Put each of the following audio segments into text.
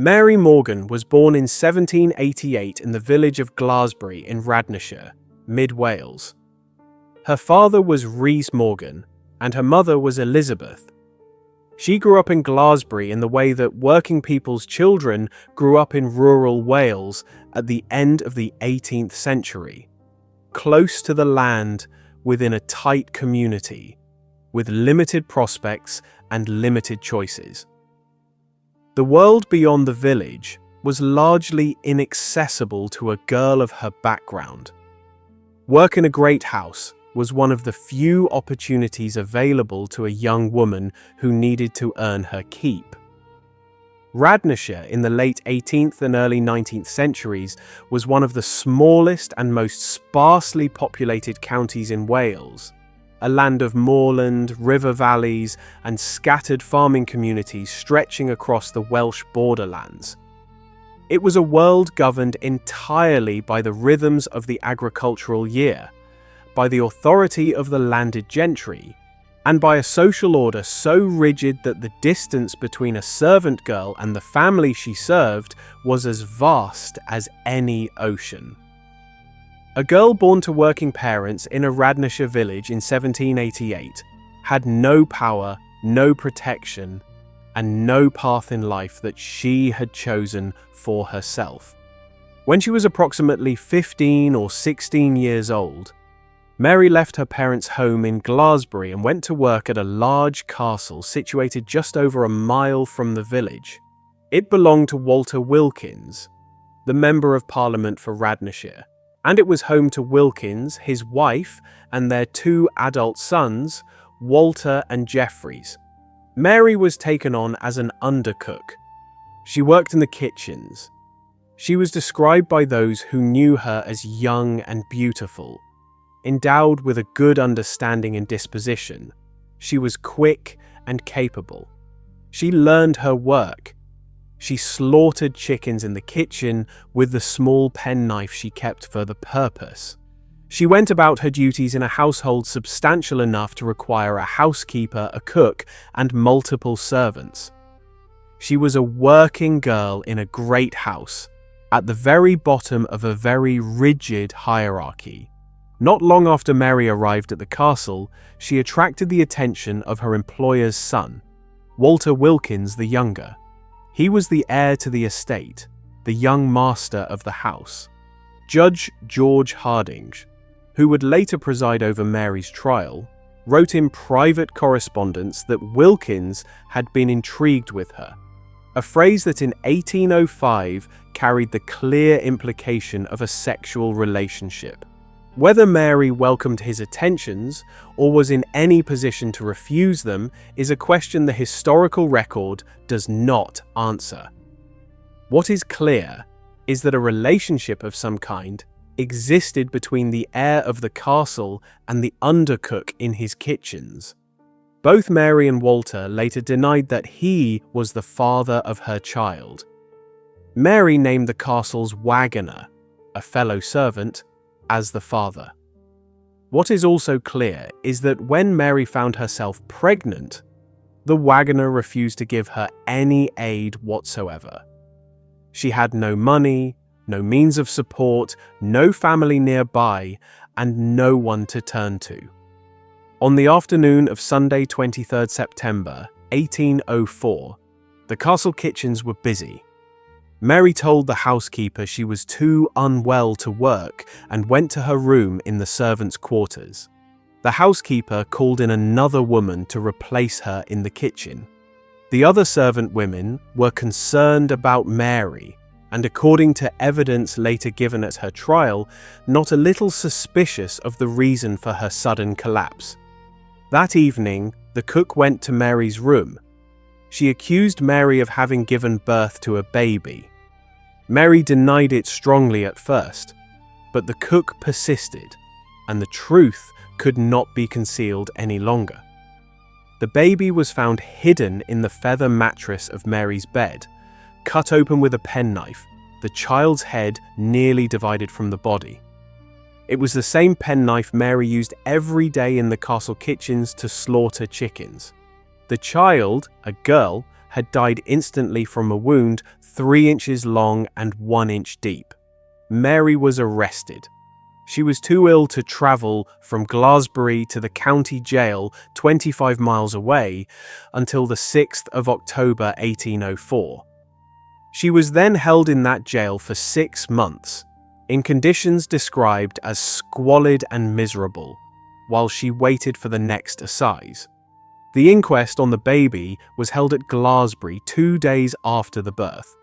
Mary Morgan was born in 1788 in the village of Glasbury in Radnorshire, mid-Wales. Her father was Rhys Morgan, and her mother was Elizabeth. She grew up in Glasbury in the way that working people's children grew up in rural Wales at the end of the 18th century, close to the land within a tight community, with limited prospects and limited choices. The world beyond the village was largely inaccessible to a girl of her background. Work in a great house was one of the few opportunities available to a young woman who needed to earn her keep. Radnorshire in the late 18th and early 19th centuries was one of the smallest and most sparsely populated counties in Wales, a land of moorland, river valleys, and scattered farming communities stretching across the Welsh borderlands. It was a world governed entirely by the rhythms of the agricultural year, by the authority of the landed gentry, and by a social order so rigid that the distance between a servant girl and the family she served was as vast as any ocean. A girl born to working parents in a Radnorshire village in 1788 had no power, no protection, and no path in life that she had chosen for herself. When she was approximately 15 or 16 years old, Mary left her parents' home in Glasbury and went to work at a large castle situated just over a mile from the village. It belonged to Walter Wilkins, the Member of Parliament for Radnorshire, and it was home to Wilkins, his wife, and their two adult sons, Walter and Jeffreys. Mary was taken on as an undercook. She worked in the kitchens. She was described by those who knew her as young and beautiful. Endowed with a good understanding and disposition, she was quick and capable. She learned her work. She slaughtered chickens in the kitchen with the small penknife she kept for the purpose. She went about her duties in a household substantial enough to require a housekeeper, a cook, and multiple servants. She was a working girl in a great house, at the very bottom of a very rigid hierarchy. Not long after Mary arrived at the castle, she attracted the attention of her employer's son, Walter Wilkins the younger. He was the heir to the estate, the young master of the house. Judge George Hardinge, who would later preside over Mary's trial, wrote in private correspondence that Wilkins had been intrigued with her, a phrase that in 1805 carried the clear implication of a sexual relationship. Whether Mary welcomed his attentions or was in any position to refuse them is a question the historical record does not answer. What is clear is that a relationship of some kind existed between the heir of the castle and the undercook in his kitchens. Both Mary and Walter later denied that he was the father of her child. Mary named the castle's wagoner, a fellow servant, as the father. What is also clear is that when Mary found herself pregnant, the wagoner refused to give her any aid whatsoever. She had no money, no means of support, no family nearby, and no one to turn to. On the afternoon of Sunday, 23rd September, 1804, the castle kitchens were busy. Mary told the housekeeper she was too unwell to work and went to her room in the servants' quarters. The housekeeper called in another woman to replace her in the kitchen. The other servant women were concerned about Mary, and according to evidence later given at her trial, not a little suspicious of the reason for her sudden collapse. That evening, the cook went to Mary's room. She accused Mary of having given birth to a baby. Mary denied it strongly at first, but the cook persisted, and the truth could not be concealed any longer. The baby was found hidden in the feather mattress of Mary's bed, cut open with a penknife, the child's head nearly divided from the body. It was the same penknife Mary used every day in the castle kitchens to slaughter chickens. The child, a girl, had died instantly from a wound 3 inches long and 1 inch deep. Mary was arrested. She was too ill to travel from Glasbury to the county jail 25 miles away until the 6th of October 1804. She was then held in that jail for 6 months, in conditions described as squalid and miserable, while she waited for the next assize. The inquest on the baby was held at Glasbury 2 days after the birth.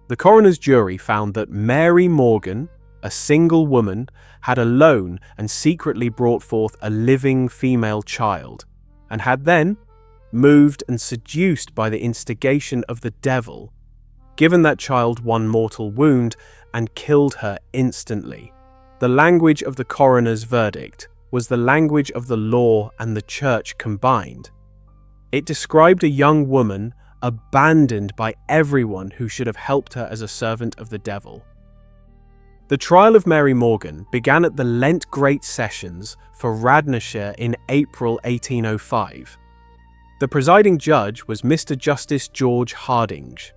The coroner's jury found that Mary Morgan, a single woman, had alone and secretly brought forth a living female child, and had then, moved and seduced by the instigation of the devil, given that child one mortal wound and killed her instantly. The language of the coroner's verdict was the language of the law and the church combined. It described a young woman abandoned by everyone who should have helped her as a servant of the devil. The trial of Mary Morgan began at the Lent Great Sessions for Radnorshire in April 1805. The presiding judge was Mr. Justice George Hardinge.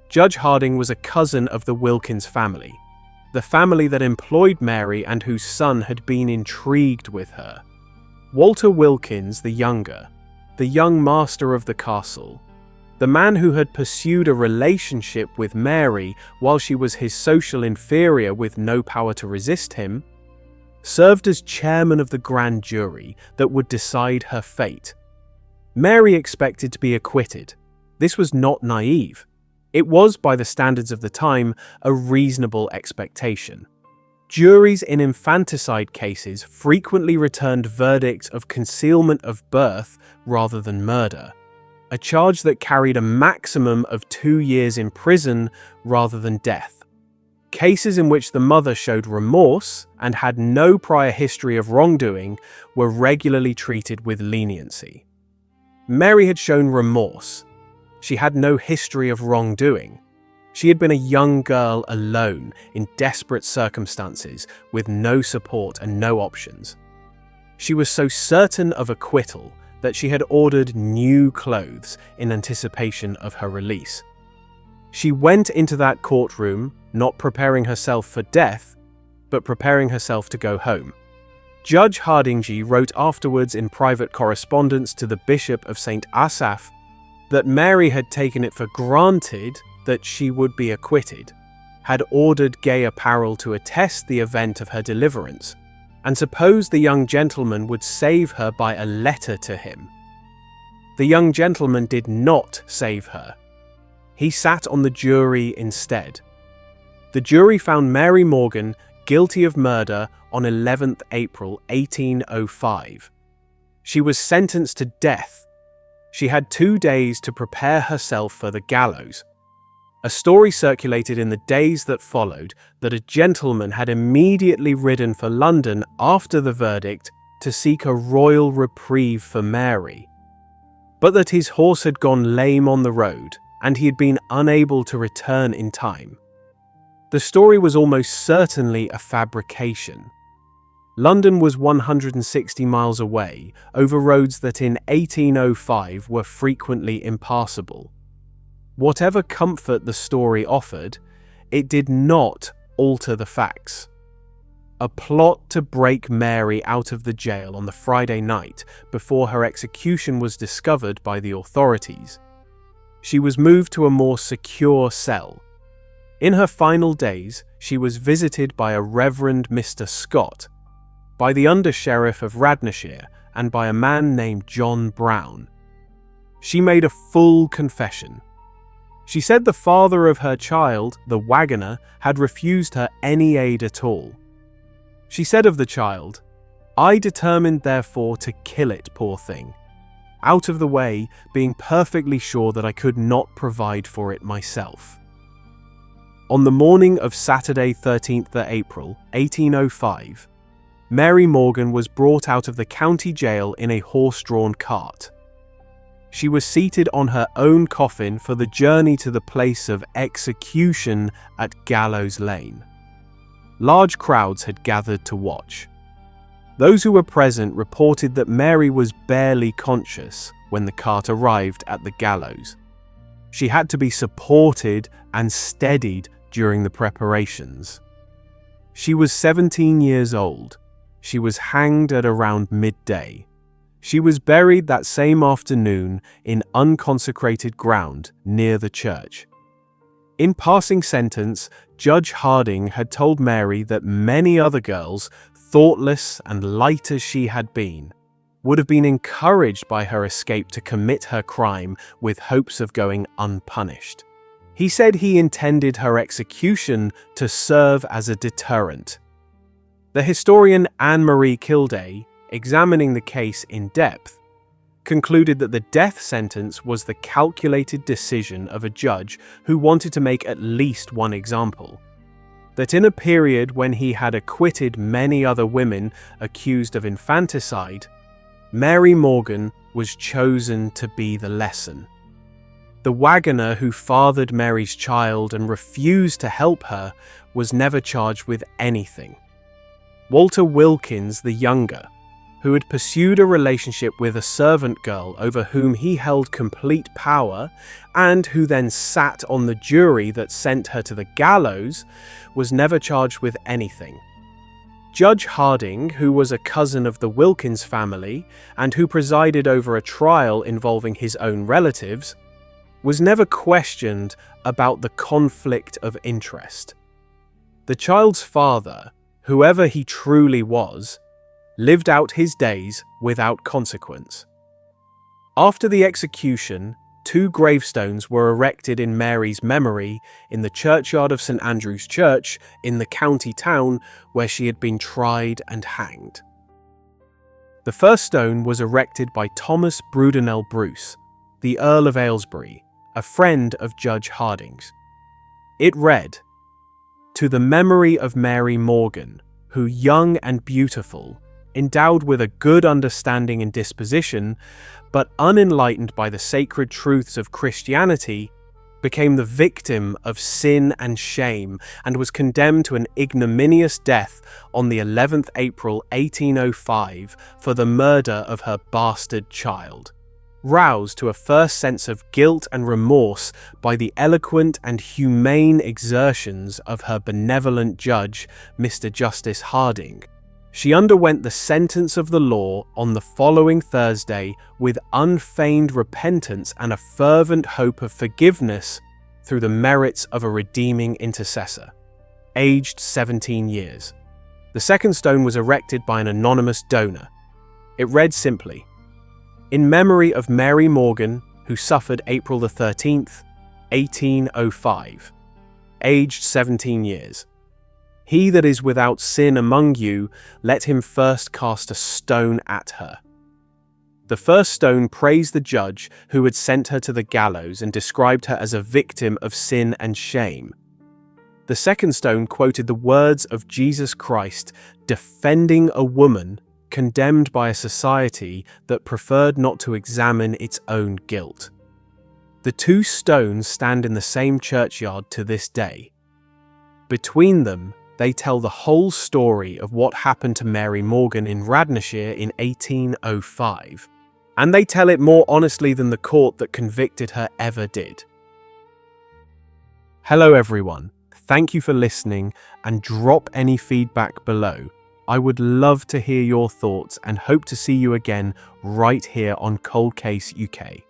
Judge Harding was a cousin of the Wilkins family, the family that employed Mary and whose son had been intrigued with her. Walter Wilkins the younger, the young master of the castle, the man who had pursued a relationship with Mary while she was his social inferior with no power to resist him, served as chairman of the grand jury that would decide her fate. Mary expected to be acquitted. This was not naive. It was, by the standards of the time, a reasonable expectation. Juries in infanticide cases frequently returned verdicts of concealment of birth rather than murder, a charge that carried a maximum of 2 years in prison rather than death. Cases in which the mother showed remorse and had no prior history of wrongdoing were regularly treated with leniency. Mary had shown remorse. She had no history of wrongdoing. She had been a young girl alone in desperate circumstances with no support and no options. She was so certain of acquittal that she had ordered new clothes in anticipation of her release. She went into that courtroom not preparing herself for death, but preparing herself to go home. Judge Hardinge wrote afterwards in private correspondence to the Bishop of St. Asaph that Mary had taken it for granted that she would be acquitted, had ordered gay apparel to attest the event of her deliverance, and supposed the young gentleman would save her by a letter to him. The young gentleman did not save her. He sat on the jury instead. The jury found Mary Morgan guilty of murder on 11th April 1805. She was sentenced to death. She had 2 days to prepare herself for the gallows. A story circulated in the days that followed that a gentleman had immediately ridden for London after the verdict to seek a royal reprieve for Mary, but that his horse had gone lame on the road and he had been unable to return in time. The story was almost certainly a fabrication. London was 160 miles away over roads that in 1805 were frequently impassable. Whatever comfort the story offered, it did not alter the facts. A plot to break Mary out of the jail on the Friday night before her execution was discovered by the authorities. She was moved to a more secure cell. In her final days, she was visited by a Reverend Mr. Scott, by the Under-Sheriff of Radnorshire, and by a man named John Brown. She made a full confession. She said the father of her child, the wagoner, had refused her any aid at all. She said of the child, "I determined therefore to kill it, poor thing, out of the way, being perfectly sure that I could not provide for it myself." On the morning of Saturday 13th April 1805, Mary Morgan was brought out of the county jail in a horse-drawn cart. She was seated on her own coffin for the journey to the place of execution at Gallows Lane. Large crowds had gathered to watch. Those who were present reported that Mary was barely conscious when the cart arrived at the gallows. She had to be supported and steadied during the preparations. She was 17 years old. She was hanged at around midday. She was buried that same afternoon in unconsecrated ground near the church. In passing sentence, Judge Harding had told Mary that many other girls, thoughtless and light as she had been, would have been encouraged by her escape to commit her crime with hopes of going unpunished. He said he intended her execution to serve as a deterrent. The historian Anne-Marie Kildare, examining the case in depth, concluded that the death sentence was the calculated decision of a judge who wanted to make at least one example. That in a period when he had acquitted many other women accused of infanticide, Mary Morgan was chosen to be the lesson. The wagoner who fathered Mary's child and refused to help her was never charged with anything. Walter Wilkins the Younger, who had pursued a relationship with a servant girl over whom he held complete power and who then sat on the jury that sent her to the gallows, was never charged with anything. Judge Harding, who was a cousin of the Wilkins family and who presided over a trial involving his own relatives, was never questioned about the conflict of interest. The child's father, whoever he truly was, lived out his days without consequence. After the execution, 2 gravestones were erected in Mary's memory in the churchyard of St. Andrew's Church in the county town where she had been tried and hanged. The first stone was erected by Thomas Brudenell Bruce, the Earl of Aylesbury, a friend of Judge Harding's. It read, "To the memory of Mary Morgan, who, young and beautiful, endowed with a good understanding and disposition, but unenlightened by the sacred truths of Christianity, became the victim of sin and shame and was condemned to an ignominious death on the 11th April 1805 for the murder of her bastard child. Roused to a first sense of guilt and remorse by the eloquent and humane exertions of her benevolent judge, Mr. Justice Harding, she underwent the sentence of the law on the following Thursday with unfeigned repentance and a fervent hope of forgiveness through the merits of a redeeming intercessor. Aged 17 years. The second stone was erected by an anonymous donor. It read simply, "In memory of Mary Morgan, who suffered April the 13th, 1805, aged 17 years. He that is without sin among you, let him first cast a stone at her." The first stone praised the judge who had sent her to the gallows and described her as a victim of sin and shame. The second stone quoted the words of Jesus Christ defending a woman condemned by a society that preferred not to examine its own guilt. The 2 stones stand in the same churchyard to this day. Between them, they tell the whole story of what happened to Mary Morgan in Radnorshire in 1805, and they tell it more honestly than the court that convicted her ever did. Hello everyone, thank you for listening and drop any feedback below. I would love to hear your thoughts and hope to see you again right here on Cold Case UK.